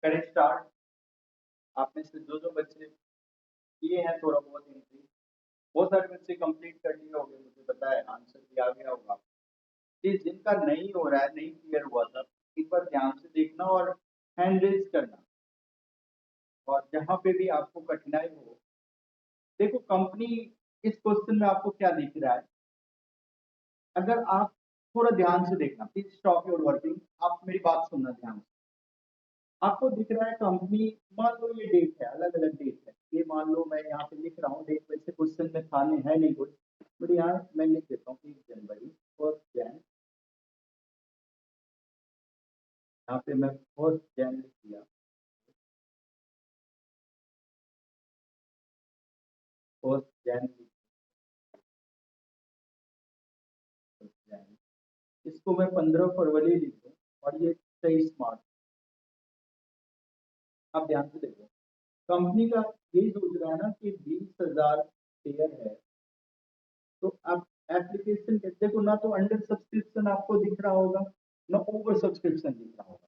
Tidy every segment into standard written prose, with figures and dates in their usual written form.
करें स्टार्ट। आप में से जो बच्चे किए हैं थोड़ा बहुत एंट्री, बहुत सारे बच्चे कंप्लीट कर लिए होंगे, मुझे पता है आंसर भी आ गया होगा। प्लीज जिनका नहीं हो रहा है, नहीं क्लियर हुआ था, एक बार ध्यान से देखना और हैंड रेज करना। और जहां पे भी आपको कठिनाई हो, देखो कंपनी इस क्वेश्चन में आपको क्या दिख रहा है, अगर आप थोड़ा ध्यान से देखना, प्लीज स्टॉप योर वर्किंग, आप मेरी बात सुनना ध्यान से। आपको दिख रहा है कंपनी, मान लो ये डेट है, अलग अलग डेट है, ये मान लो मैं यहाँ पे लिख रहा हूँ डेट, वैसे क्वेश्चन में था नहीं, है नहीं कुछ, बट यहाँ मैं लिख देता हूँ 1 जनवरी, फर्स्ट जैन, यहाँ पे मैं फर्स्ट जैन लिख दिया, फर्स्ट जैन, फर्स्ट जैन, इसको मैं 15 फरवरी लिख दूँ, और ये 23 मार्च। आप ध्यान से देखो, कंपनी का यही सोच रहा है ना कि 20,000 शेयर है, तो आप एप्लीकेशन के देखो ना, तो अंडर सब्सक्रिप्शन आपको दिख रहा होगा, ना ओवर सब्सक्रिप्शन दिख रहा होगा।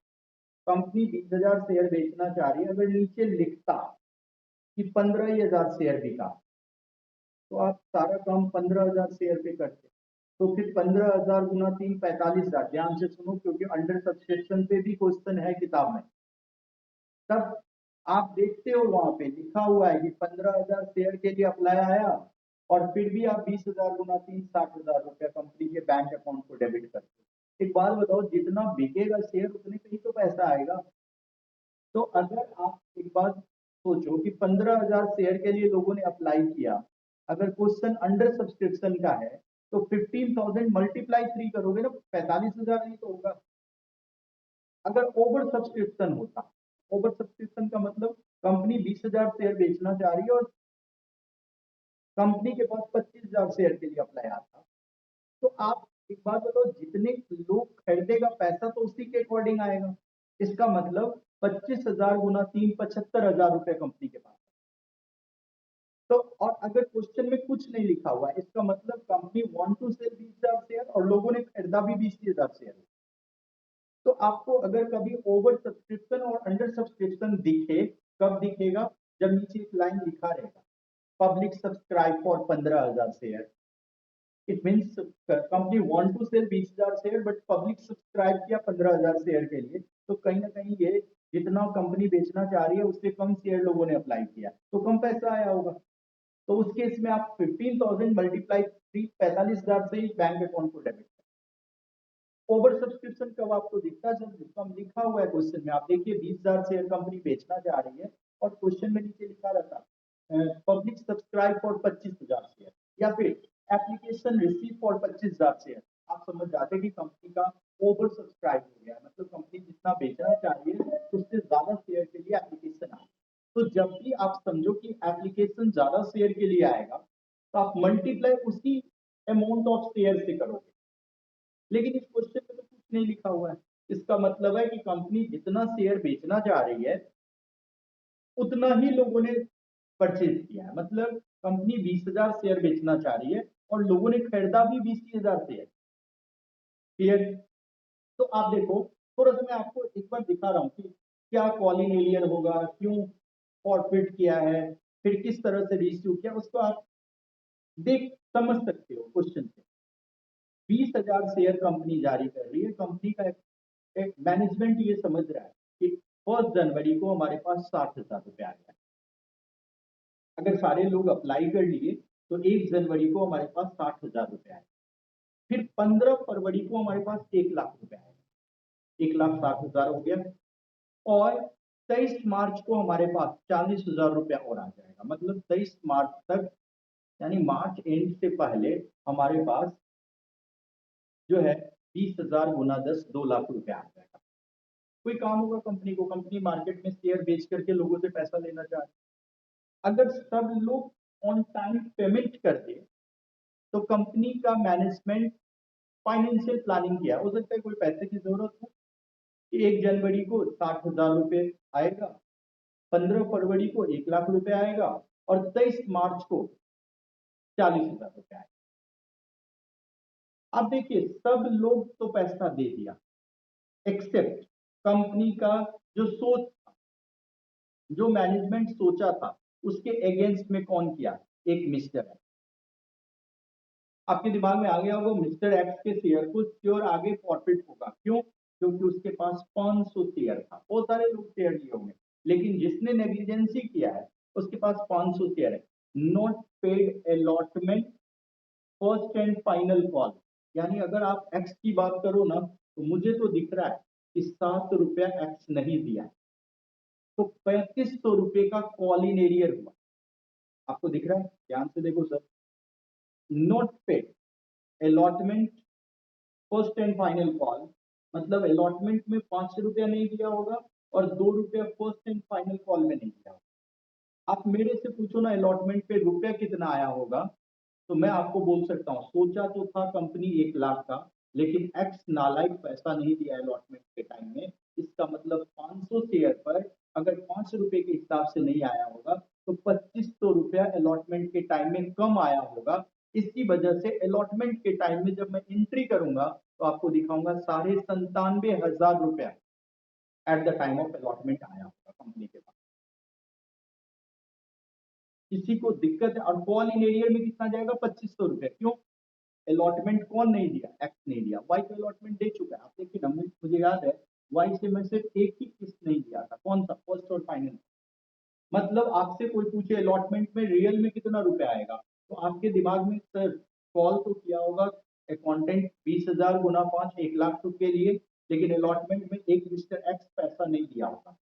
कंपनी 20,000 शेयर बेचना चाह रही है, अगर नीचे लिखता कि 15,000 शेयर बिका, तो आप सारा काम 15,000 शेयर पे करते, तो फिर 15,000 गुना 3 45,000, ध्यान से सुनो क्योंकि अंडर सब्सक्रिप्शन पे भी क्वेश्चन है किताब में। तब आप देखते हो वहां पे लिखा हुआ है कि 15,000 शेयर के लिए अप्लाई आया, और फिर भी आप 20,000 गुना 3 60,000 रुपया कंपनी के बैंक अकाउंट को डेबिट करते हो। एक बात बताओ, जितना बिकेगा शेयर उतने पे ही तो पैसा आएगा। तो अगर आप एक बात सोचो कि 15,000 शेयर के लिए लोगों ने अप्लाई किया, अगर क्वेश्चन अंडर सब्सक्रिप्शन का है, तो 15,000 मल्टीप्लाई 3 करोगे ना, 45,000 ही तो होगा। अगर ओवर सब्सक्रिप्शन होता, ओवर सब्सक्रिप्शन का मतलब कंपनी 20,000 शेयर बेचना चाह रही है और कंपनी के पास 25,000 शेयर के लिए अप्लाई आता, तो आप एक बात बताओ, जितने लोग खरीदेगा पैसा तो उसी के अकॉर्डिंग आएगा। इसका मतलब 25,000 गुना 3 75,000 रुपए कंपनी के पास। तो और अगर क्वेश्चन में कुछ नहीं लिखा हुआ है, इसका मतलब company want to sell 20,000 share और लोगों ने खरीदा भी 20,000 शेयर। तो आपको अगर कभी ओवर सब्सक्रिप्शन और अंडर सब्सक्रिप्शन दिखे, कब दिखेगा, जब नीचे एक लाइन लिखा रहेगा, public subscribe for 15,000 share, it means company want to sell 20,000 share but public subscribe किया 15,000 शेयर के लिए, तो कहीं ना कहीं ये जितना कंपनी बेचना चाह रही है उससे कम शेयर लोगों ने अप्लाई किया, तो कम पैसा आया होगा। तो उस केस में आप 15,000 मल्टीप्लाई 45,000 से ही बैंक अकाउंट को डेबिट। ओवर सब्सक्रिप्शन कब आपको दिखता है, जब कम लिखा हुआ है क्वेश्चन में, आप देखिए 20,000 शेयर कंपनी बेचना चाह रही है और क्वेश्चन में नीचे लिखा रहता पब्लिक सब्सक्राइब फॉर 25,000 शेयर, या फिर एप्लीकेशन रिसीव फॉर 25,000 शेयर, आप समझ जाते कि कंपनी का ओवर सब्सक्राइब हो गया, मतलब कंपनी जितना बेचना चाह रही है उससे ज्यादा शेयर के लिए एप्लीकेशन आए। तो जब भी आप समझो कि एप्लीकेशन ज्यादा शेयर के लिए आएगा, तो आप मल्टीप्लाई उसी अमाउंट ऑफ शेयर से करोगे, लेकिन इस क्वेश्चन में तो कुछ नहीं लिखा हुआ है। इसका मतलब है कि कंपनी जितना शेयर बेचना चाह रही है उतना ही लोगों ने परचेज किया है, मतलब कंपनी 20,000 शेयर बेचना चाह रही है और लोगों ने खरीदा भी 20,000 शेयर। क्लियर? तो आप देखो, थोड़ा सा मैं आपको एक बार दिखा रहा हूँ कि क्या कॉलिंग एलियन होगा, क्यों फॉरफिट किया है, फिर किस तरह से रीइश्यू किया, उसको आप देख समझ सकते हो क्वेश्चन से। 20,000 शेयर कंपनी जारी कर रही है, कंपनी का एक मैनेजमेंट ये समझ रहा है कि 1 जनवरी को हमारे पास 60,000 रुपए आ गया, अगर सारे लोग अप्लाई कर लिए तो 1 जनवरी को हमारे पास 60,000 रुपए आए, फिर 15 फरवरी को हमारे पास 1 लाख रुपए आएगा, 1,60,000 हो गया, और 23 मार्च को हमारे पास 40,000 रुपया और आ जाएगा, मतलब 23 मार्च तक, यानी मार्च एंड से पहले हमारे पास जो है 20,000 गुना 10 2 लाख रुपया आ जाएगा। कोई काम होगा कंपनी को, कंपनी मार्केट में शेयर बेच करके लोगों से पैसा लेना चाहती है। अगर सब लोग ऑन टाइम पेमेंट कर दे, तो कंपनी का मैनेजमेंट फाइनेंशियल प्लानिंग किया, हो सकता है कोई पैसे की जरूरत हो कि 1 जनवरी को 60,000 रुपए आएगा, 15 फरवरी को 1 लाख रुपए आएगा, और 23 मार्च को 40,000 रुपए आएगा। अब देखिए, सब लोग तो पैसा दे दिया एक्सेप्ट कंपनी का जो सोच था, जो मैनेजमेंट सोचा था उसके अगेंस्ट में कौन किया? एक मिस्टर एक्स। आपके दिमाग में आ गया होगा मिस्टर एक्स के शेयर को श्योर आगे प्रॉफिट होगा। क्यों? क्योंकि उसके पास 500 शेयर था। बहुत सारे लोग शेयर लिए होंगे, लेकिन जिसने नेग्लिजेंसी किया है उसके पास 500 शेयर है। Not paid allotment first and final call. यानी अगर आप एक्स की बात करो ना, तो मुझे तो दिख रहा है कि 7 रुपया एक्स नहीं दिया, तो 3500 रुपये का कॉल इन एरियर हुआ। आपको दिख रहा है? ध्यान से देखो sir. Not paid allotment first and final call, मतलब अलॉटमेंट में 5 रुपया नहीं दिया होगा और 2 रुपया फर्स्ट एंड फाइनल कॉल में नहीं दिया होगा। आप मेरे से पूछो ना अलॉटमेंट पे रुपया कितना आया होगा, तो मैं आपको बोल सकता हूँ सोचा तो था कंपनी 1 लाख का, लेकिन एक्स नालायक पैसा नहीं दिया अलॉटमेंट के टाइम में। इसका मतलब 500 शेयर पर अगर 5 रुपए के हिसाब से नहीं आया होगा, तो 2500 रुपया अलॉटमेंट के टाइम में कम आया होगा। इसकी वजह से अलॉटमेंट के टाइम में जब मैं एंट्री करूंगा, तो आपको दिखाऊंगा 97,500 रुपया at the time of allotment आया होगा कंपनी के पास। किसी को दिक्कत है? और कॉल इन एरियर में कितना जाएगा? 2500 रुपया। क्यों? अलॉटमेंट कौन नहीं दिया? एक्स नहीं दिया। वाई को अलॉटमेंट दे चुका है। आप देखिए ना, मुझे याद है वाई से मैं सिर्फ एक ही किस्त नहीं दिया था। कौन सा? फर्स्ट और फाइनल। मतलब आपसे कोई पूछे अलॉटमेंट में रियल में कितना रुपया आएगा, तो आपके दिमाग में सर कॉल तो किया होगा अकाउंटेंट 20,000 गुना 5 1 लाख के लिए, लेकिन अलॉटमेंट में एक मिस्टर एक्स पैसा नहीं दिया होगा।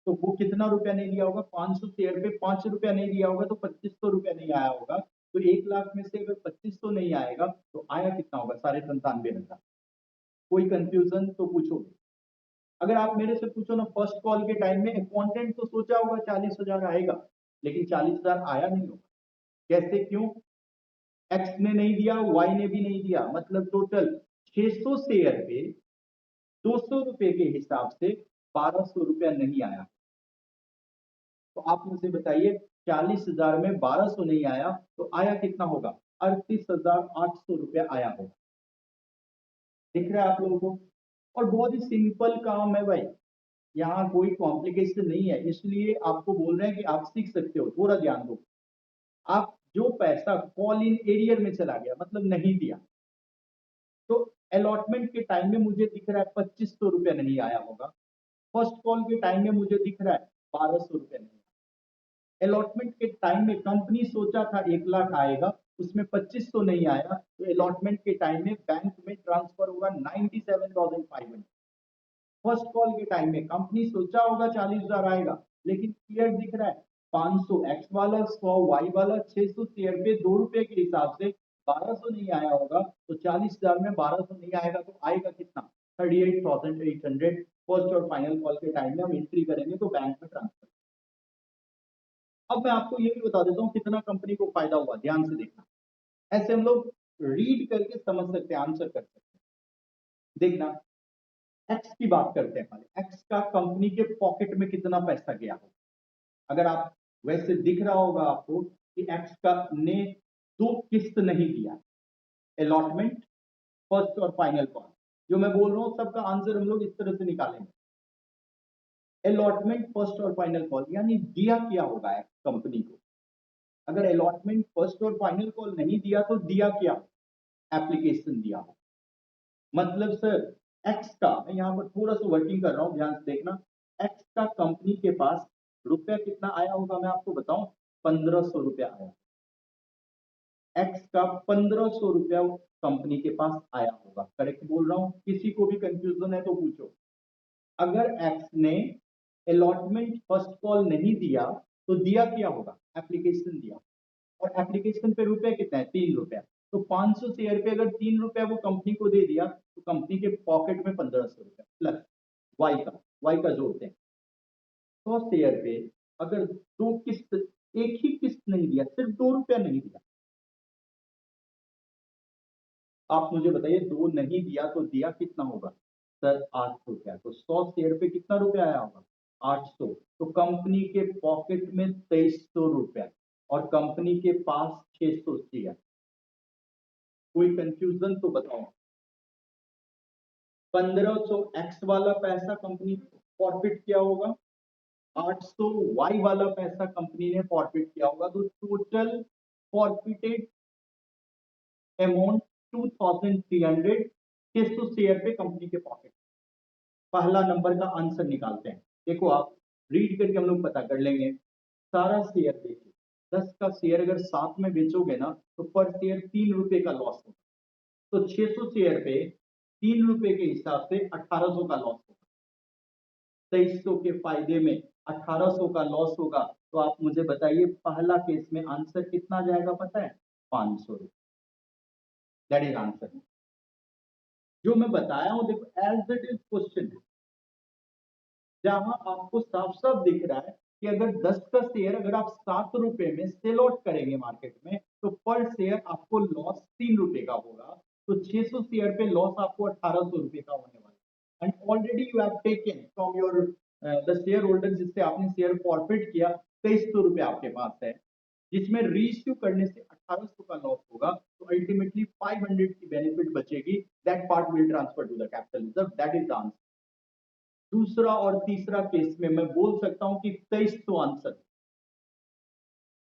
तो वो कितना रुपया नहीं दिया होगा? 500 शेयर पे 5 रुपया नहीं दिया होगा, तो 2500 रुपया नहीं आया होगा। तो 1 लाख में से अगर 2500 नहीं आएगा, तो आया कितना होगा? 97,500। कोई कंफ्यूजन तो पूछो। अगर आप मेरे से पूछो ना फर्स्ट कॉल के टाइम में अकाउंटेंट तो सोचा होगा 40,000 आएगा, लेकिन 40,000 आया नहीं होगा। कैसे? क्यों? एक्स ने नहीं दिया, वाई ने भी नहीं दिया, मतलब टोटल 600 शेयर पे 200 रुपए के हिसाब से 1200 रुपया नहीं आया। तो आप मुझे बताइए 40,000 में 1200 नहीं आया, तो आया कितना होगा? 38,800 रुपया आया होगा। दिख रहा है आप लोगों को? और बहुत ही सिंपल काम है भाई, यहाँ कोई कॉम्प्लिकेशन नहीं है, इसलिए आपको बोल रहे हैं कि आप सीख सकते हो। थोड़ा ध्यान दो। आप जो पैसा कॉल इन एरियर में चला गया, मतलब नहीं दिया, तो अलॉटमेंट के टाइम में मुझे दिख रहा है 2500 रुपया नहीं आया होगा। फर्स्ट कॉल के टाइम में मुझे दिख रहा है 1200 रुपया नहीं। अलॉटमेंट के टाइम में कंपनी सोचा था 1 लाख आएगा, उसमें 2500 नहीं आया, तो अलॉटमेंट के टाइम में बैंक में ट्रांसफर होगा 97,500। फर्स्ट कॉल के टाइम में कंपनी सोचा होगा 40,000 आएगा, लेकिन क्लियर दिख रहा है 500 एक्स वाला 100 वाई वाला 600 शेयर पे 2 रुपए के हिसाब से 1200 नहीं आया होगा, तो 40,000 में 1200 नहीं आएगा, तो आएगा कितना? 38,800। फर्स्ट और फाइनल कॉल के टाइम में हम एंट्री करेंगे तो बैंक में ट्रांसफर। अब मैं आपको ये भी बता देता हूँ कितना कंपनी को फायदा हुआ। ध्यान से देखना, ऐसे हम लोग रीड करके समझ सकते हैं, आंसर कर सकते हैं। देखना, एक्स की बात करते हैं पहले। एक्स का कंपनी के पॉकेट में कितना पैसा गया हो? अगर आप वैसे दिख रहा होगा आपको कि एक्स का ने 2 किस्त नहीं दिया, अलॉटमेंट फर्स्ट और फाइनल कॉल। जो मैं बोल रहा हूँ सबका आंसर हम लोग इस तरह से निकालेंगे। अलॉटमेंट फर्स्ट और फाइनल कॉल यानी दिया क्या होगा एक्स कंपनी को? अगर अलॉटमेंट फर्स्ट और फाइनल कॉल नहीं दिया, तो दिया क्या? एप्लीकेशन दिया हो। मतलब सर एक्स का, मैं यहाँ पर थोड़ा सा वर्किंग कर रहा हूँ, ध्यान से देखना। एक्स का कंपनी के पास रुपया कितना आया होगा मैं आपको बताऊं? 1500 रुपया आया। एक्स का 1500 रुपया कंपनी के पास आया होगा। करेक्ट बोल रहा हूँ? किसी को भी कंफ्यूजन है तो पूछो। अगर एक्स ने अलॉटमेंट फर्स्ट कॉल नहीं दिया, तो दिया क्या होगा? एप्लीकेशन दिया। और एप्लीकेशन पे रुपया कितना है? 3 रुपया। तो 500 शेयर पे अगर 3 रुपया वो कंपनी को दे दिया, तो कंपनी के पॉकेट में 1500 रुपया प्लस वाई का जोड़ते हैं। 100 शेयर पे अगर 2 किस्त, एक ही किस्त नहीं दिया, सिर्फ 2 रुपया नहीं दिया, आप मुझे बताइए 2 नहीं दिया तो दिया कितना होगा? सर 800 रुपया। तो 100 शेयर पे कितना रुपया आया होगा? 800। तो कंपनी के पॉकेट में 2300 रुपया और कंपनी के पास 600 शेयर। कोई कंफ्यूजन तो बताओ। 1500 एक्स वाला पैसा कंपनी प्रॉफिट क्या होगा? 800 वाई वाला पैसा कंपनी ने फॉरफिट किया होगा, तो टोटल फॉरफिटेड अमाउंट 2300 600 शेयर पे कंपनी के पॉकेट। पहला नंबर का आंसर निकालते हैं। देखो आप रीड करके हम लोग पता कर लेंगे। सारा शेयर देखिए, 10 का शेयर अगर 7 में बेचोगे ना तो पर शेयर 3 रुपए का लॉस होगा। तो 600 शेयर पे 3 रुपए के हिसाब से 1800 का लॉस होगा। 2300 के फायदे में 1800 का लॉस होगा। तो आप मुझे बताइए पहला केस में आंसर कितना जाएगा पता है? 500 रुपए। That is answer. जो मैं बताया हूं देखो एज इट इज क्वेश्चन, जहां आपको साफ साफ दिख रहा है कि अगर 10 का शेयर अगर आप 7 रुपए में सेल आउट करेंगे मार्केट में तो पर शेयर आपको लॉस 3 रुपए का होगा। तो 600 शेयर पे लॉस आपको 1800 रुपए का होने वाला है। And already you have taken from your the share holder, जिससे आपने शेयर फॉरफिट किया 2300 रुपए आपके पास है, जिसमें रीइश्यू करने से 1800 का लॉस होगा। तो अल्टीमेटली 500 की बेनिफिट बचेगी। That part will transfer to the capital reserve. That is the answer. दूसरा और तीसरा केस में मैं बोल सकता हूं कि 2300 आंसर।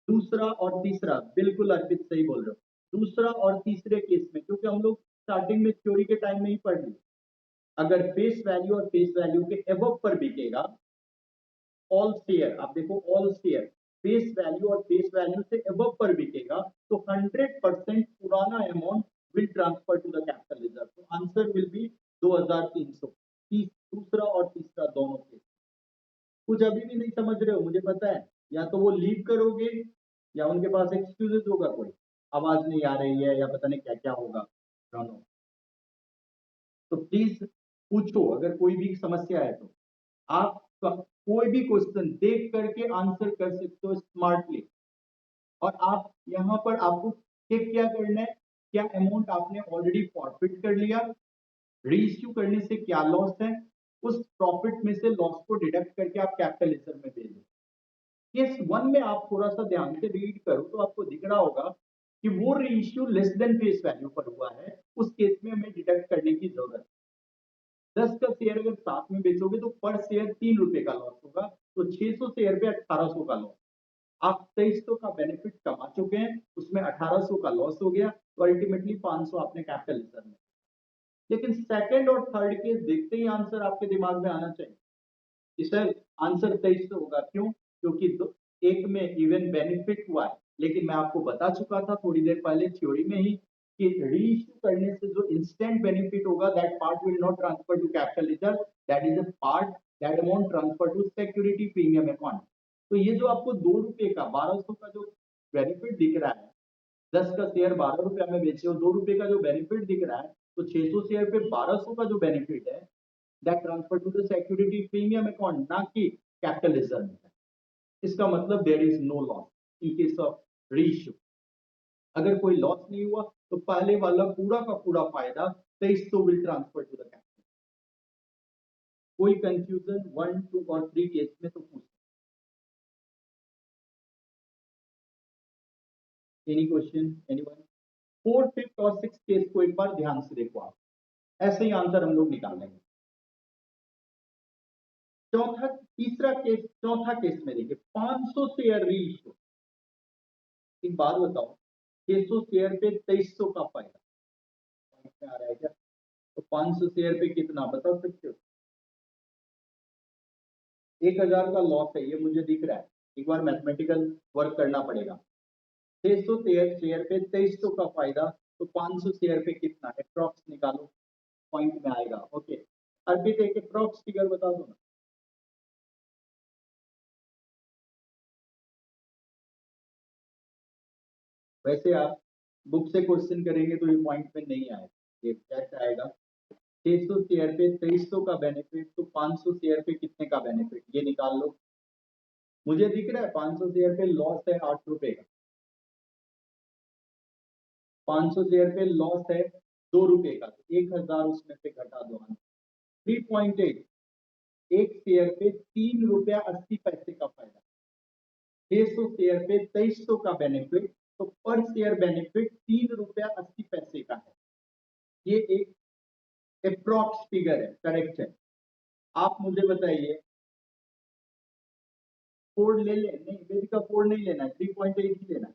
दूसरा और तीसरा बिल्कुल अर्पित सही बोल रहे हो। दूसरा और तीसरे केस में क्योंकि हम लोग स्टार्टिंग में थ्योरी के टाइम में ही पढ़ लिए, अगर फेस वैल्यू और फेस वैल्यू के एबव पर बिकेगा ऑल शेयर, आप देखो ऑल शेयर फेस वैल्यू और फेस वैल्यू से एबव पर बिकेगा तो 100% पुराना amount will transfer to the capital reserve. तो आंसर विल बी 2300। दूसरा और तीसरा दोनों केस। कुछ अभी भी नहीं समझ रहे हो मुझे पता है, या तो वो लीव करोगे या उनके पास एक्सक्यूजेस होगा, कोई आवाज नहीं आ रही है या पता नहीं क्या क्या होगा। दोनों। तो प्लीज पूछो अगर कोई भी समस्या है तो। आप कोई भी क्वेश्चन देख करके आंसर कर सकते हो स्मार्टली। और आप यहाँ पर आपको चेक क्या करना है, क्या अमाउंट आपने ऑलरेडी फॉरफिट कर लिया, रीइश्यू करने से क्या लॉस है, उस प्रॉफिट में से लॉस को डिडक्ट करके आप कैपिटल रिजर्व में भेज दो। केस 1 में आप थोड़ा सा ध्यान से रीड करो तो आपको दिख रहा होगा कि वो reissue less than face value पर हुआ है। उस केस में हमें डिडक्ट करने की जरूरत है। 10 का शेयर अगर 7 में बेचोगे तो पर शेयर 3 रुपए का लॉस होगा। तो 600 शेयर पे 1800 का लॉस। आप 2300 का बेनिफिट कमा चुके हैं, उसमें 1800 का लॉस हो गया। तो अल्टीमेटली 500 आपने कैपिटल रिजर्व में। लेकिन सेकंड और थर्ड केस देखते ही आंसर आपके दिमाग में आना चाहिए कि सर आंसर 2300 होगा। क्यों? क्योंकि एक में इवन बेनिफिट हुआ है, लेकिन मैं आपको बता चुका था थोड़ी देर पहले थ्योरी में ही कि रीइश्यू करने से जो इंस्टेंट बेनिफिट होगा that part will not transfer to capital reserve, that is a part that amount transfer to security premium account. तो ये जो आपको 2 रुपए का 1200 का जो बेनिफिट दिख रहा है, 10 का शेयर 12 रुपया में बेचे हो, 2 रुपए का जो बेनिफिट दिख रहा है, तो 600 शेयर पे 1200 का जो बेनिफिट है that transfer to the security premium account, ना कि कैपिटल रिजर्व में। इसका मतलब there is no loss in case of reissue. अगर कोई लॉस नहीं हुआ तो पहले वाला पूरा का पूरा फायदा 2300 will transfer to the capital. कोई कंफ्यूजन 1, 2 और 3 केस में तो पूछ। Any question anyone? 4, 5 और 6 केस को एक बार ध्यान से देखो आप, ऐसे ही आंसर हम लोग निकाल लेंगे। चौथा तीसरा केस चौथा केस में देखिए 500 शेयर रीइश्यू। एक बात बताओ 600 शेयर पे 2300 का फायदा में आ रहा है क्या? तो 500 शेयर पे कितना बता सकते हो? 1000 का लॉस है, ये मुझे दिख रहा है। एक बार मैथमेटिकल वर्क करना पड़ेगा। 600 शेयर पे 2300 का फायदा, तो 500 शेयर पे कितना अप्रॉक्स निकालो, पॉइंट में आएगा। ओके अर्पित एक अप्रॉक्स फिगर बता दो ना। वैसे आप बुक से क्वेश्चन करेंगे तो ये पॉइंट में नहीं आएगा, ये कैसे आएगा? 600 शेयर पे 2300 का बेनिफिट, तो 500 शेयर पे कितने का बेनिफिट, ये निकाल लो। मुझे दिख रहा है 500 शेयर पे लॉस है 8 रुपए का। 500 शेयर पे लॉस है 2 रुपए का, तो 1000 उसमें से घटा दो। 3.8। एक शेयर पे 3 रुपया 80 पैसे का फायदा। 600 शेयर पे 2300 का बेनिफिट, तो पर शेयर बेनिफिट 3 रुपया 80 पैसे का है। ये एक अप्रॉक्स फिगर है, करेक्ट है। आप मुझे बताइए 4 ले ले, नहीं वेदी का 4 नहीं लेना है, 3.8 ही लेना है।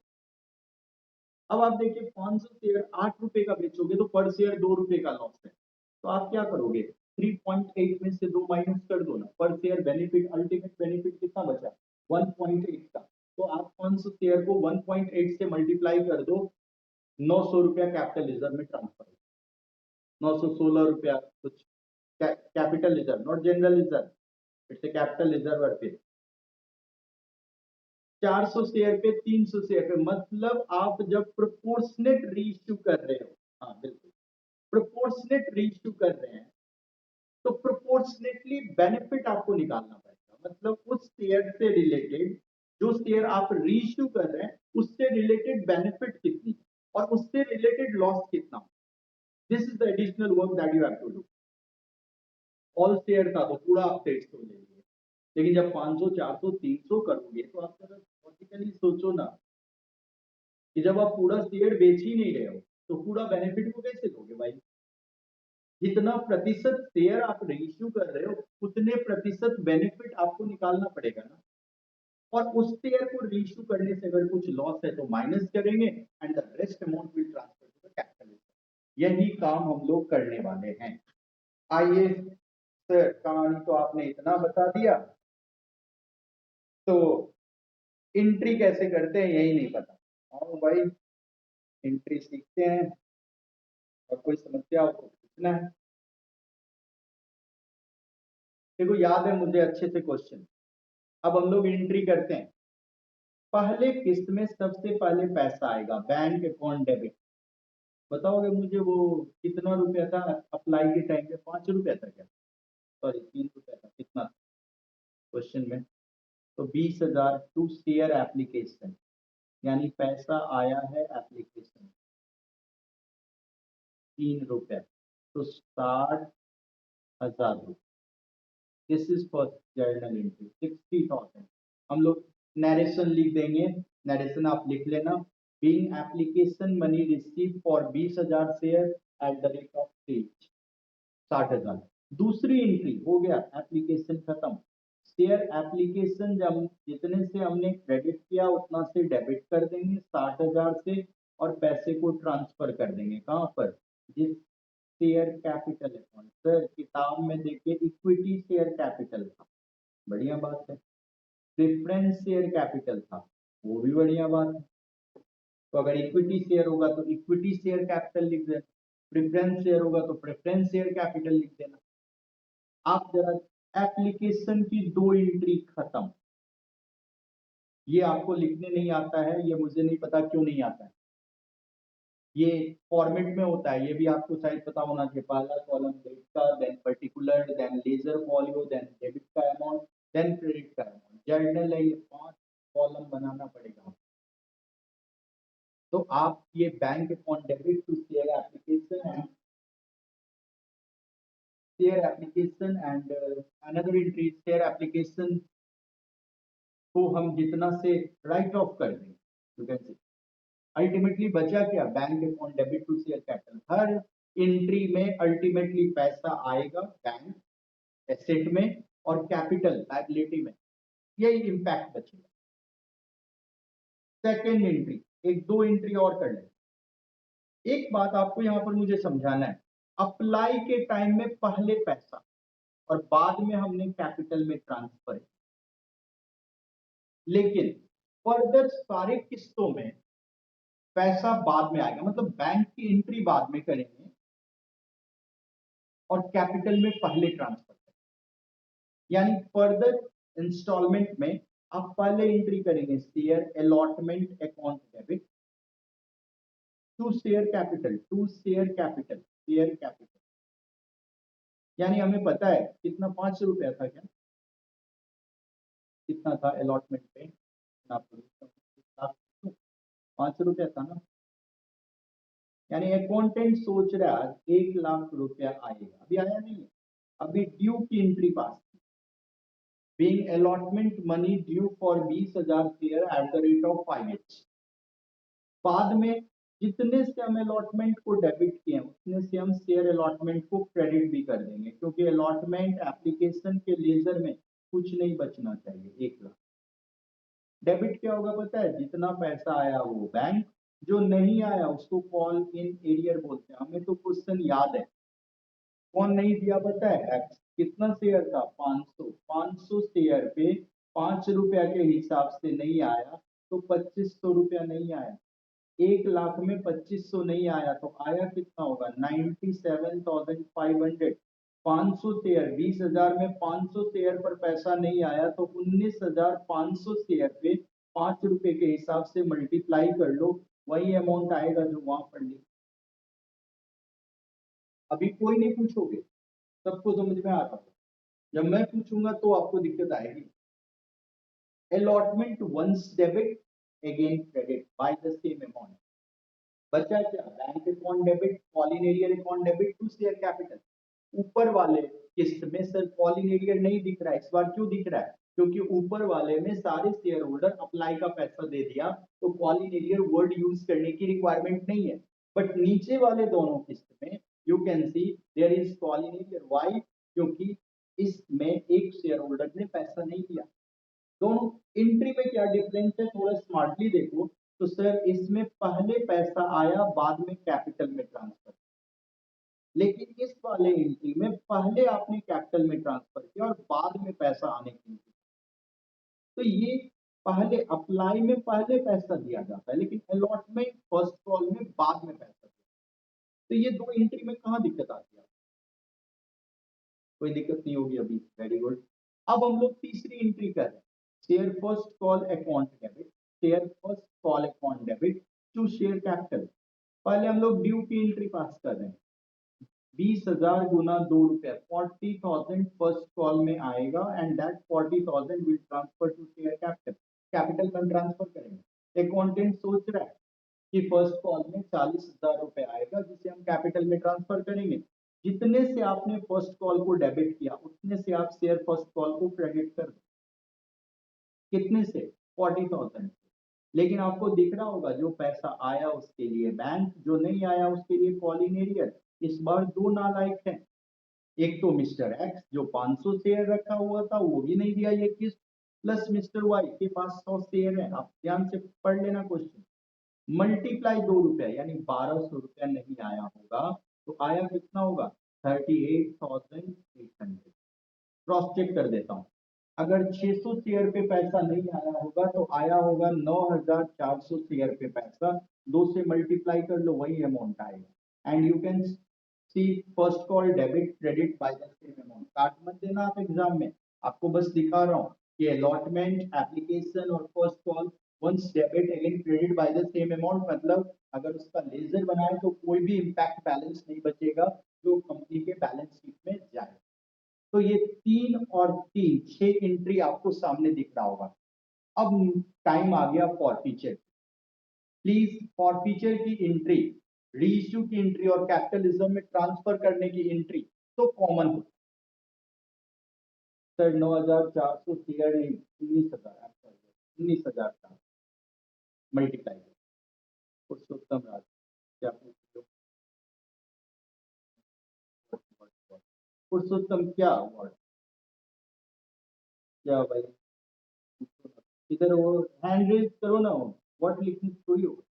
अब आप देखिए 500 शेयर 8 रुपए का बेचोगे तो पर शेयर 2 रुपए का लॉस है, तो आप क्या करोगे, 3.8 में से 2 माइनस कर दो ना, पर शेयर बेनिफिट, अल्टीमेट बेनिफिट कितना बचा, 1.8 का। तो आप 500 शेयर को 1.8 से मल्टीप्लाई कर दो, 900 रुपया कैपिटल रिजर्व में ट्रांसफर, 916 रुपया कुछ capital reserve, not general reserve, it's a capital reserve. फिर 400 शेयर पे 300 शेयर पे, मतलब आप जब प्रोपोर्शनेट रीइश्यू कर रहे हो, हाँ बिल्कुल प्रोपोर्शनेट रीइश्यू कर रहे हैं, तो प्रोपोर्शनेटली बेनिफिट आपको निकालना पड़ेगा, मतलब उस शेयर से रिलेटेड, जो शेयर आप रीइश्यू कर रहे हैं उससे रिलेटेड बेनिफिट कितनी और उससे रिलेटेड लॉस कितना। This is the additional work that you have to do. All share का तो पूरा आप 150 ले लिए, लेकिन जब 500 400 300 करोगे तो आप जरा लॉजिकली सोचो ना, कि जब आप पूरा शेयर बेच ही नहीं रहे हो तो पूरा बेनिफिट को कैसे लोगे भाई। जितना प्रतिशत शेयर आप रीइश्यू कर रहे हो उतने प्रतिशत बेनिफिट आपको निकालना पड़ेगा ना, और उस शेयर को रीइश्यू करने से अगर कुछ लॉस है तो माइनस करेंगे and the rest amount will transfer to the capital. यही काम हम लोग करने वाले हैं। आइए सर, कहानी तो आपने इतना बता दिया, तो एंट्री कैसे करते हैं यही नहीं पता। आओ भाई एंट्री सीखते हैं, और कोई समस्या हो तो पूछना है। देखो याद है मुझे अच्छे से क्वेश्चन। अब हम लोग एंट्री करते हैं, पहले किस्त में सबसे पहले पैसा आएगा बैंक अकाउंट डेबिट। बताओगे मुझे वो कितना रुपया था अप्लाई के टाइम पे, 5 रुपया था क्या, सॉरी 3 रुपया था, कितना क्वेश्चन में, तो 20,000 टू शेयर एप्लीकेशन, यानी पैसा आया है एप्लीकेशन 3 रुपया, तो 60,000 रुपये। This is for journal entry 60,000। हम लोग नरेशन लिख देंगे, नरेशन आप लिख लेना, being application money receive for 20,000 share at the rate of 60,000। दूसरी एंट्री हो गया, एप्लीकेशन खत्म, शेयर एप्लीकेशन जब जितने से हमने क्रेडिट किया उतना से डेबिट कर देंगे 60,000 से, और पैसे को ट्रांसफर कर देंगे कहाँ पर, जिस शेयर कैपिटल अकाउंट, सर किताब में देखिए इक्विटी शेयर कैपिटल था, बढ़िया बात है। प्रेफरेंस शेयर कैपिटल था, वो भी बढ़िया बात है। तो अगर इक्विटी शेयर होगा तो इक्विटी शेयर कैपिटल लिख देना, प्रेफरेंस शेयर होगा तो प्रेफरेंस शेयर कैपिटल लिख देना। आप जरा एप्लीकेशन की 2 एंट्री खत्म, ये आपको लिखने नहीं आता है, ये मुझे नहीं पता क्यों नहीं आता है, ये फॉर्मेट में होता है, ये भी आपको शायद पता होना चाहिए। पहला कॉलम डेट का, then particular, then ledger folio, then debit का अमाउंट, देन क्रेडिट का अमाउंट। जर्नल है ये 5 कॉलम बनाना पड़ेगा। तो आप ये bank account debit to share application and another entry share application को हम जितना से राइट ऑफ कर देंगे, यू कैन सी अल्टीमेटली बचा क्या, bank account debit to share capital. हर एंट्री में अल्टीमेटली पैसा आएगा बैंक एसेट में और कैपिटल लायबिलिटी में, यही इंपैक्ट बचेगा। सेकेंड एंट्री, एक 2 एंट्री और कर लें। एक बात आपको यहां पर मुझे समझाना है, अप्लाई के टाइम में पहले पैसा और बाद में हमने कैपिटल में ट्रांसफर, लेकिन फर्दर सारे किस्तों में पैसा बाद में आएगा, मतलब बैंक की एंट्री बाद में करेंगे और कैपिटल में पहले ट्रांसफर करेंगे। यानी फर्दर इंस्टॉलमेंट में आप पहले एंट्री करेंगे share allotment account debit to share capital, to share capital, share capital, यानी हमें पता है कितना, 5 रुपया था क्या, कितना था अलॉटमेंट पे, 5 रुपया था ना, यानी अकाउंटेंट सोच रहा है 1 लाख रुपया आएगा, अभी आया नहीं है, अभी ड्यू की entry pass, being allotment money due for 20,000 share at the rate of 5H। बाद में जितने से हम अलॉटमेंट को डेबिट किए उतने से हम शेयर अलॉटमेंट को क्रेडिट भी कर देंगे, क्योंकि अलॉटमेंट एप्लीकेशन के लेजर में कुछ नहीं बचना चाहिए, 1 लाख। डेबिट क्या होगा पता है, जितना पैसा आया वो बैंक, जो नहीं आया उसको कॉल इन एरियर बोलते हैं। हमें तो क्वेश्चन याद है, कौन नहीं दिया पता है, एक्स। कितना शेयर था, 500। 500 शेयर पे 5 रुपया के हिसाब से नहीं आया तो 2500 रुपया नहीं आया। 1 लाख में 2500 नहीं आया तो आया कितना होगा, 97,500। 500 शेयर, 20,000 में 500 शेयर पर पैसा नहीं आया तो 19,500 शेयर पे 5 रुपए के हिसाब से मल्टीप्लाई कर लो, वही अमाउंट आएगा जो वहां पर लिखा। अभी कोई नहीं पूछोगे, सबको समझ में आ रहा है। जब मैं पूछूंगा तो आपको दिक्कत आएगी। Allotment once debit again credit by the same amount. बचा क्या, bank account debit, call in arrear account debit to share capital. ऊपर वाले किस्त में सर कॉलिन एरियर नहीं दिख रहा है, इस बार क्यों दिख रहा है, क्योंकि ऊपर वाले में सारे शेयर होल्डर अप्लाई का पैसा दे दिया तो कॉलिन एरियर वर्ड यूज करने की रिक्वायरमेंट नहीं है। बट नीचे वाले दोनों किस्त में you can see there is call in arrear, why, क्योंकि इसमें एक शेयर होल्डर ने पैसा नहीं दिया। दोनों एंट्री में क्या डिफरेंस है, थोड़ा स्मार्टली देखो तो सर इसमें पहले पैसा आया बाद में कैपिटल में ट्रांसफर, लेकिन इस वाले एंट्री में पहले आपने कैपिटल में ट्रांसफर किया और बाद में पैसा आने की। तो ये पहले अप्लाई में पहले पैसा दिया जाता है, लेकिन अलॉटमेंट फर्स्ट कॉल में बाद में पैसा दिया। तो ये दो एंट्री में कहाँ दिक्कत आती है, कोई दिक्कत नहीं होगी अभी, वेरी गुड। अब हम लोग तीसरी एंट्री कर रहे हैं, share first call account debit, share first call account debit to share capital. पहले हम लोग ड्यू की एंट्री पास कर रहे हैं, 20,000 गुना 2 रुपया, 40,000 फर्स्ट कॉल में आएगा and that 40,000 will transfer to share capital. Capital में ट्रांसफर करेंगे। अकाउंटेंट सोच रहा है कि फर्स्ट कॉल में 40,000 रुपए आएगा जिसे हम कैपिटल में ट्रांसफर करेंगे। जितने से आपने फर्स्ट कॉल को डेबिट किया उतने से आप शेयर फर्स्ट कॉल को क्रेडिट कर दो। कितने से, 40,000। लेकिन आपको दिख रहा होगा जो पैसा आया उसके लिए बैंक, जो नहीं आया उसके लिए कॉलिंग एरियर। इस बार दो नालायक हैं, एक तो मिस्टर एक्स जो 500 शेयर रखा हुआ था वो भी नहीं दिया ये किस्त, प्लस मिस्टर वाई के पास 100 शेयर है। आप ध्यान से पढ़ लेना क्वेश्चन, मल्टीप्लाई 2 रुपया यानी 1200 रुपया नहीं आया होगा तो आया कितना होगा, 38,800। क्रॉस चेक कर देता हूँ, अगर 600 शेयर पे पैसा नहीं आया होगा तो आया होगा 9,400 शेयर पे पैसा। दो से मल्टीप्लाई कर लो वही अमाउंट आएगा। And you can C first call debit credit by the same amount. काट मत देना आप एग्जाम में, आपको बस दिखा रहा हूँ कि अलॉटमेंट, एप्लीकेशन और first call once debit again credit by the same amount, मतलब अगर उसका लेजर बनाए तो कोई भी इम्पैक्ट बैलेंस नहीं बचेगा जो कंपनी के बैलेंस शीट में जाए। तो ये 3 और 3 6 एंट्री आपको सामने दिख रहा होगा। अब टाइम आ गया फॉरफीचर। प्लीज फॉरफीचर की एंट्री, रीइश्यू की एंट्री और कैपिटलिज्म में ट्रांसफर करने की एंट्री तो कॉमन होता है। सर 9,400 शेयर नहीं, 19,000, 19,000 मल्टीप्लाई पुरुषोत्तम राज, क्या पूछ रहे हो? पुरुषोत्तम क्या वर्ड, क्या भाई, इधर वो हैंड रेज करो ना, व्हाट लिखनी थोड़ी हो।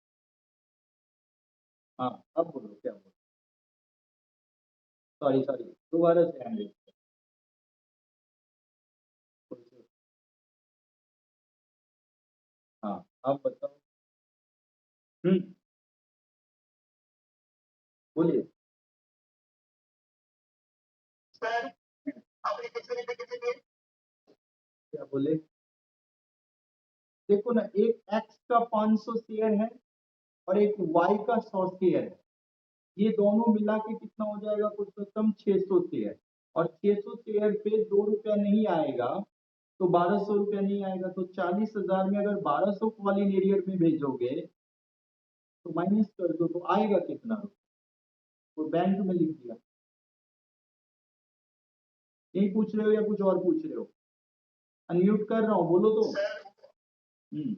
हाँ अब बोलो क्या बोलो, सॉरी सॉरी, दोबारा से हैंड रेज करो। हाँ अब बताओ। बोलिए। क्या बोले, देखो ना, एक एक्स का 500 शेयर है और एक वाई का 100 शेयर है, ये दोनों मिला के कितना हो जाएगा पुरुषोत्तम, 600 शेयर। और 600 शेयर पे 2 रुपया नहीं आएगा तो 1,200 रुपया नहीं आएगा, तो 40,000 में अगर 1,200 कॉलिन एरियर में भेजोगे तो माइनस कर दो तो आएगा कितना रुपया, तो बैंक में लिख दिया। यही पूछ रहे हो या कुछ और पूछ रहे हो? अनम्यूट कर रहा हूँ, बोलो तो। हम्म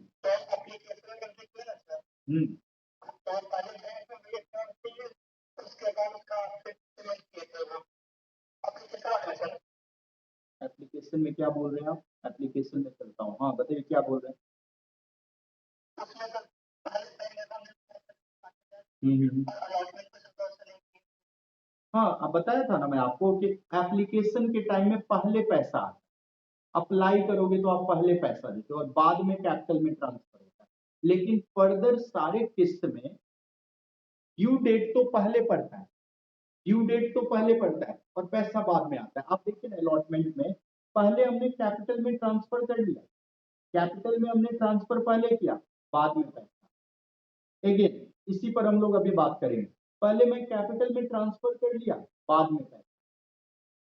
हम्म एप्लीकेशन में क्या बोल रहे हैं आप, एप्लीकेशन में चलता हूँ, हाँ बताइए क्या बोल रहे हैं। हम्म। हाँ, अब बताया था ना मैं आपको कि एप्लीकेशन के टाइम में पहले पैसा आता है। अप्लाई करोगे तो आप पहले पैसा देते हो और बाद में कैपिटल में ट्रांसफर होता है। लेकिन फर्दर सारे किस्त में ड्यू डेट तो पहले पड़ता है, ड्यू डेट तो पहले पड़ता है और पैसा बाद में आता है। आप देखिए ना अलॉटमेंट में पहले हमने कैपिटल में ट्रांसफर कर लिया, कैपिटल में हमने ट्रांसफर पहले किया, बाद में पैसा। अगेन इसी पर हम लोग अभी बात करेंगे। पहले मैं कैपिटल में ट्रांसफर कर लिया, बाद में पैसा।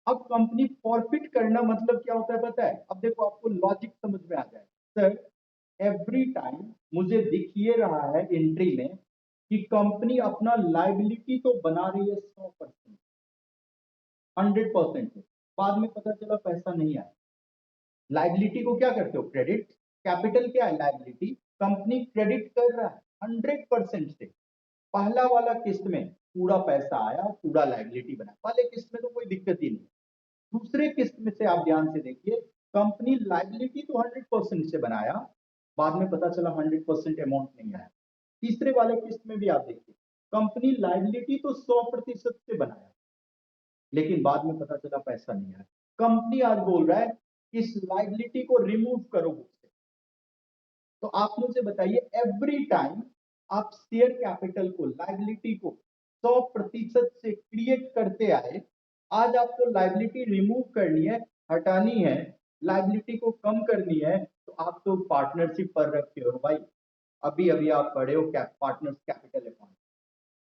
अब कंपनी फॉरफिट करना मतलब क्या होता है पता है? अब देखो आपको लॉजिक समझ में आ जाए। सर एवरी टाइम मुझे दिख ये रहा है एंट्री में कि कंपनी अपना लाइबिलिटी तो बना रही है 100%, 100% है। बाद में पता चला पैसा नहीं आया। लाइबिलिटी को क्या करते हो? क्रेडिट। कैपिटल क्या है? लाइबिलिटी। कंपनी क्रेडिट कर रहा है 100% से। पहला वाला किस्त में पूरा पैसा आया, पूरा लाइबिलिटी बना। पहले किस्त में तो कोई दिक्कत ही नहीं। दूसरे किस्त में से आप ध्यान से देखिए, कंपनी लाइबिलिटी तो 100% से बनाया, बाद में पता चला 100% अमाउंट नहीं आया। तीसरे वाले किस्त में भी आप देखिए, कंपनी लाइबिलिटी तो 100% से बनाया, लेकिन बाद में पता चला पैसा नहीं आया। कंपनी आज बोल रहा है इस लाइबिलिटी को रिमूव करो बुक से। तो आप मुझे बताइए, एवरी टाइम आप शेयर कैपिटल को, लाइबिलिटी को 100% से क्रिएट करते आए, आज आपको लाइबिलिटी रिमूव करनी है, हटानी है, लाइबिलिटी को कम करनी है, तो आप तो पार्टनरशिप पर रखे हो भाई। अभी अभी आप पढ़े हो पार्टनर्स कैपिटल अकाउंट।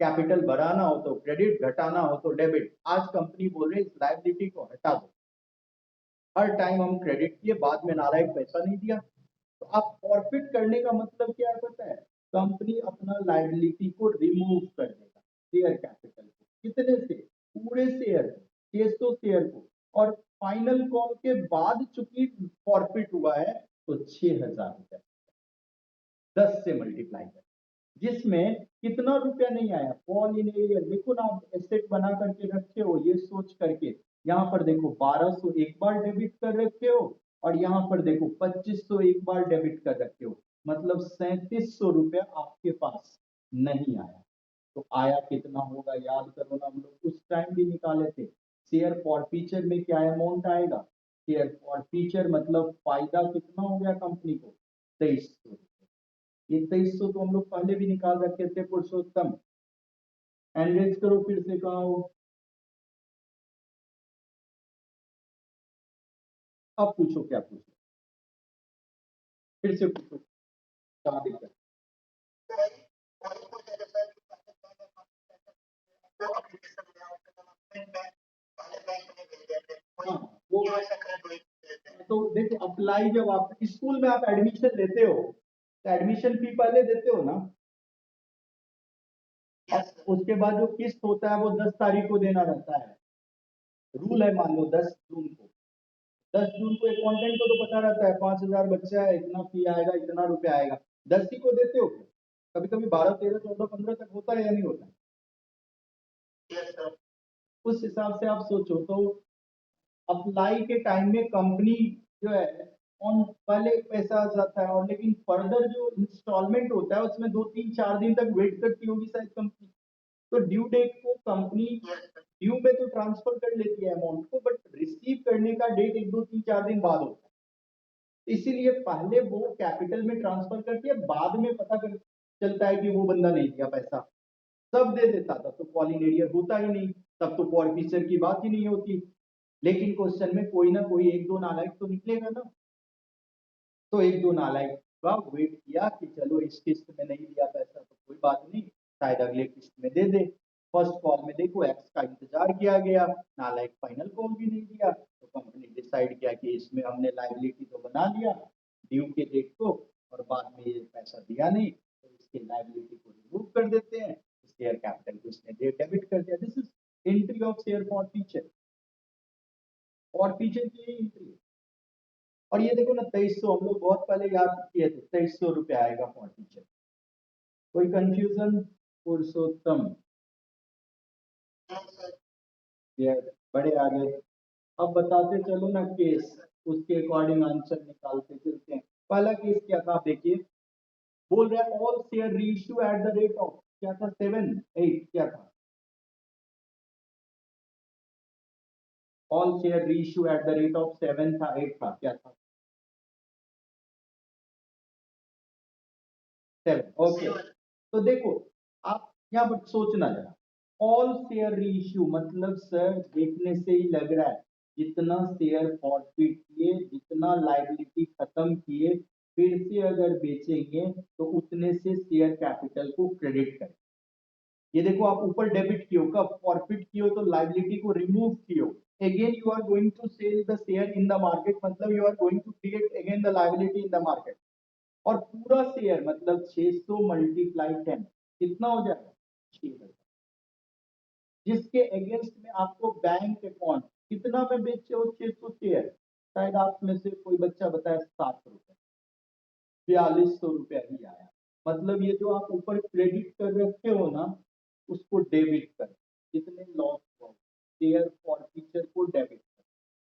कैपिटल बढ़ाना हो तो क्रेडिट, घटाना हो तो डेबिट। आज कंपनी बोल रही है इस लाइबिलिटी को हटा दो। हर टाइम हम क्रेडिट किए, बाद में नालायक पैसा नहीं दिया। तो आप फॉरफिट करने का मतलब क्या है पता है? कंपनी अपना लाइबिलिटी को रिमूव कर देगा शेयर कैपिटल को। कितने से? पूरे शेयर को, 600 शेयर को। और फाइनल कॉल के बाद चूंकि फॉरफिट हुआ है तो 6,000 रुपए 10 से मल्टीप्लाई कर, जिसमें कितना रुपया नहीं आया? कॉल इन एरियर देखो ना, आप एसेट बना करके रखे हो ये सोच करके। यहाँ पर देखो 1200 एक बार डेबिट कर रखे हो, और यहाँ पर देखो 2500 एक बार डेबिट कर रखे हो। मतलब 3700 रुपया आपके पास नहीं आया। तो आया कितना होगा याद करो ना, हम लोग उस टाइम भी निकाले थे। शेयर फॉरफीचर में क्या अमाउंट आएगा? शेयर फॉरफीचर मतलब फायदा कितना हो गया कंपनी को? 2300। ये 2300 तो हम लोग पहले भी निकाल रखे थे पुरुषोत्तम। एनरेज करो फिर से, कहा हो? अब पूछो क्या पूछो, फिर से पूछो, कहाँ दिक्कत? हाँ, वो तो देखो अप्लाई, जब आप स्कूल में आप एडमिशन लेते हो तो एडमिशन फी पहले देते हो ना। उसके बाद जो किस्त होता है वो 10 तारीख को देना रहता है। रूल है, मान लो 10 जून को, 10 जून को अकाउंटेंट को तो पता रहता है 5,000 बच्चा है, इतना फी आएगा, इतना रुपया आएगा। 10 ही को देते हो क्या? कभी कभी 12, 13, 14, 15 तक होता है या नहीं होता? उस हिसाब से आप सोचो तो अप्लाई के टाइम में कंपनी जो है ऑन पहले पैसा आ जाता है, और लेकिन फर्दर जो इंस्टॉलमेंट होता है उसमें 2, 3, 4 दिन तक वेट करती होगी शायद कंपनी। तो ड्यू डेट को कंपनी ड्यू में तो ट्रांसफर कर लेती है अमाउंट को, बट रिसीव करने का डेट 1, 2, 3, 4 दिन बाद होता है। इसीलिए पहले वो कैपिटल में ट्रांसफर करती है, बाद में पता कर चलता है कि वो बंदा नहीं दिया पैसा। सब दे देता था तो पॉलिनेरियर होता ही नहीं, तब तो फॉर फीचर की बात ही नहीं होती। लेकिन क्वेश्चन में कोई ना कोई एक दो नालायक तो निकलेगा ना। तो एक दो नालायक का वेट किया कि चलो इस किस्त में नहीं दिया पैसा तो कोई बात नहीं, शायद अगले किस्त में दे दे। फर्स्ट कॉल में देखो एक्स का इंतजार किया गया, नालायक फाइनल कॉल भी नहीं दिया, तो कंपनी डिसाइड किया कि इसमें हमने लाइबिलिटी तो बना लिया ड्यू के डेट को, और बाद में ये पैसा दिया नहीं, तो इसके लाइबिलिटी को रिमूव कर देते हैं, शेयर कैपिटल को इसने डेबिट कर दिया। This is entry of share for feature. और फीचर की एंट्री। और ये देखो ना 2300, हम लोग बहुत पहले याद किए थे, 2300 रुपया आएगा फॉर टीचर। कोई कंफ्यूजन? पुरुषोत्तम, ये बड़े आगे। अब बताते चलो ना केस, उसके अकॉर्डिंग आंसर निकालते चलते हैं। पहला केस क्या था आप देखिए, बोल रहा है all share reissue at the rate of क्या था 7-8 क्या था all share reissue at the rate of 7 था 8 था क्या था 7 ओके तो देखो आप यहाँ पर सोचना जरा ऑल शेयर रीइश्यू मतलब सर देखने से ही लग रहा है जितना शेयर फॉरफिट किए जितना लाइबिलिटी खत्म किए फिर से अगर बेचेंगे तो उतने से शेयर कैपिटल को क्रेडिट करें ये देखो आप ऊपर डेबिट किए हो कब फॉरफिट किए हो तो लाइबिलिटी को रिमूव किए हो again you are going to sell the share in the market मतलब you are going to create again the liability in the market और पूरा शेयर मतलब 600 मल्टीप्लाई 10 कितना हो जाएगा 6,000 जिसके अगेंस्ट में आपको बैंक अकाउंट कितना में बेचे हो 600 शेयर शायद आप में से कोई बच्चा बताए 7 रुपए 4200 रुपया ही आया मतलब ये जो आप ऊपर क्रेडिट कर रखे हो ना उसको डेबिट कर कितने लॉस हुआ शेयर फॉर फ्यूचर को डेबिट कर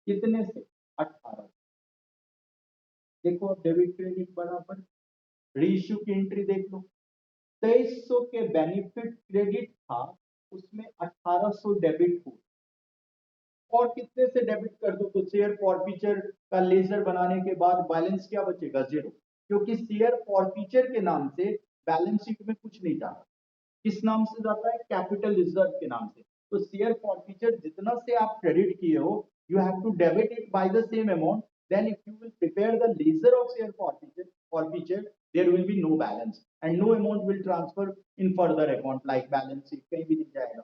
कितने से 18 देखो अब डेबिट क्रेडिट बराबर रीइश्यू की एंट्री देख लो 2300 के बेनिफिट क्रेडिट था उसमें 1800 डेबिट हुआ और कितने से डेबिट कर दो तो शेयर फॉरफीचर का लेजर बनाने के बाद बैलेंस क्या बचेगा 0 क्योंकि शेयर फॉरफीचर के नाम से बैलेंस शीट में कुछ नहीं जाता किस नाम से जाता है कैपिटल रिजर्व के नाम से तो शेयर फॉरफीचर जितना से आप क्रेडिट किए हो you have to debit it by the same amount then if you will prepare the ledger of share forfeiture there will be no balance and no amount will transfer in further account like balance sheet कहीं भी नहीं जाएगा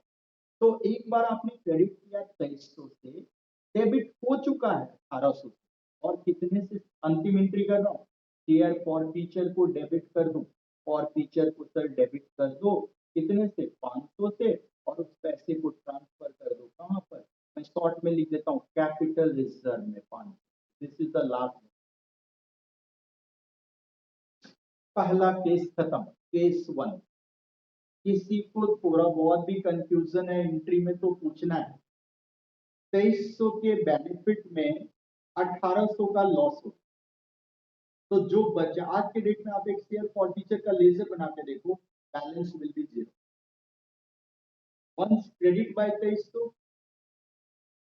तो एक बार आपने credit किया 2300 से debit हो चुका है 1800 और कितने से अंतिम एंट्री कर रहा हूँ शेयर फॉर फीचर को डेबिट कर दूं और फीचर को सर डेबिट कर दो कितने से 500 से और उस पैसे को ट्रांसफर कर दो कहां पर मैं शॉर्ट में लिख देता हूँ कैपिटल रिजर्व में 500 दिस इज द लास्ट पहला केस खत्म केस 1 किसी को थोड़ा बहुत भी कंफ्यूजन है एंट्री में तो पूछना है 2300 के बेनिफिट में 1800 का लॉस हो तो जो बचा आज के डेट में आप एक शेयर फॉर टीचर का लेजर बना के देखो balance will be 0 once credit by 2300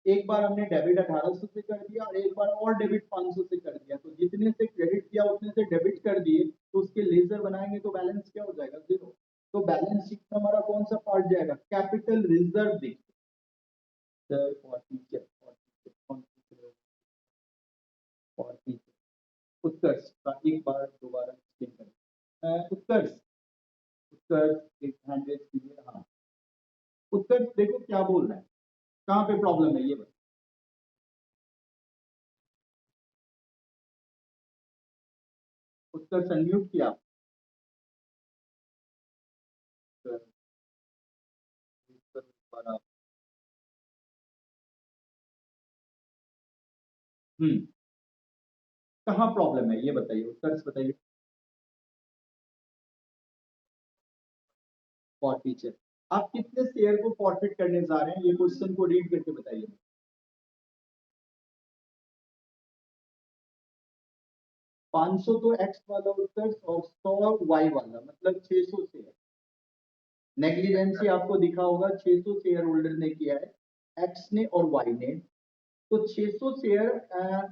एक बार हमने डेबिट 1800 से कर दिया और एक बार और डेबिट 500 से कर दिया तो जितने से क्रेडिट किया उतने से डेबिट कर दिए तो उसके लेजर बनाएंगे तो बैलेंस क्या हो जाएगा 0 तो बैलेंस शीट में हमारा कौन सा पार्ट जाएगा कैपिटल रिजर्व देखिए फॉर टीचर फॉर टीचर उत्कर्ष का एक बार दोबारा एक्सप्लेन करें उत्कर्ष उत्कर्ष एक हैंड रेज कीजिए हाँ उत्कर्ष देखो क्या बोल रहा है कहाँ पे प्रॉब्लम है ये बताओ उत्कर्ष अनम्यूट किया कहाँ प्रॉब्लम है ये बताइए उत्कर्ष बताइए फॉर टीचर आप कितने शेयर को फॉरफिट करने जा रहे हैं ये क्वेश्चन को रीड करके बताइए 500 तो एक्स वाला उत्कर्ष और 100 वाई वाला मतलब 600 शेयर नेग्लिजेंसी आपको दिखा होगा 600 शेयर होल्डर ने किया है एक्स ने और वाई ने तो 600 शेयर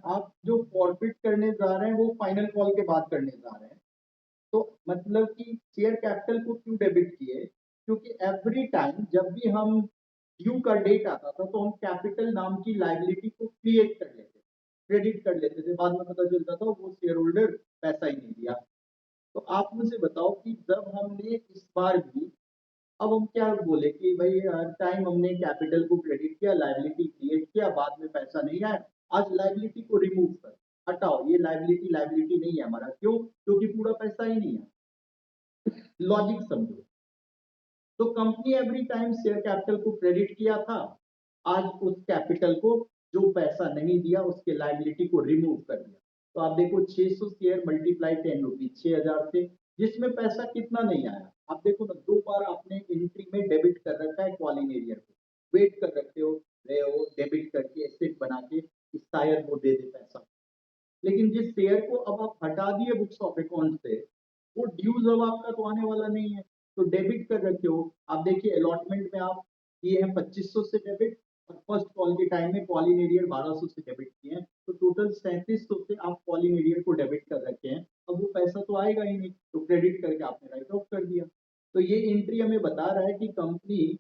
आप जो फॉरफिट करने जा रहे हैं वो फाइनल कॉल के बाद करने जा रहे हैं तो मतलब कि शेयर कैपिटल को क्यों डेबिट किए क्योंकि एवरी टाइम जब भी हम ड्यू का डेट आता था तो हम कैपिटल नाम की लाइबिलिटी को क्रिएट कर लेते क्रेडिट कर लेते थे बाद में पता चलता था वो शेयर होल्डर पैसा ही नहीं दिया तो आप मुझे बताओ कि जब हमने इस बार भी अब हम क्या बोले कि भाई हर टाइम हमने कैपिटल को क्रेडिट किया लाइबिलिटी क्रिएट किया बाद में पैसा नहीं आया आज लाइबिलिटी को रिमूव कर हटाओ ये लाइबिलिटी लाइबिलिटी नहीं है हमारा क्यों क्योंकि पूरा पैसा ही नहीं है लॉजिक समझो तो company every time share capital को क्रेडिट किया था आज उस कैपिटल को जो पैसा नहीं दिया उसके लाइबिलिटी को रिमूव कर दिया तो आप देखो 600 शेयर मल्टीप्लाई 10 रुपीज 6000 से जिसमें पैसा कितना नहीं आया आप देखो ना 2 बार आपने एंट्री में डेबिट कर रखा है कॉलिंग एरिया को वेट कर रखे हो रहे हो डेबिट करके एसेट बना के कि शायद वो दे दे पैसा लेकिन जिस शेयर को अब आप हटा दिए बुक्स ऑफ अकाउंट से वो ड्यूज अब आपका तो आने वाला नहीं है, तो डेबिट कर रखे हो। आप देखिए अलॉटमेंट में आप किए हैं 2500 से डेबिट, और फर्स्ट कॉल के टाइम में कॉलिंग एरियर 1200 से डेबिट किए हैं, तो टोटल 3700 से आप कॉलिंग एरियर को डेबिट कर रखे हैं। अब वो पैसा तो आएगा ही नहीं, तो क्रेडिट करके आपने राइट ऑफ कर दिया। तो ये एंट्री हमें बता रहा है कि कंपनी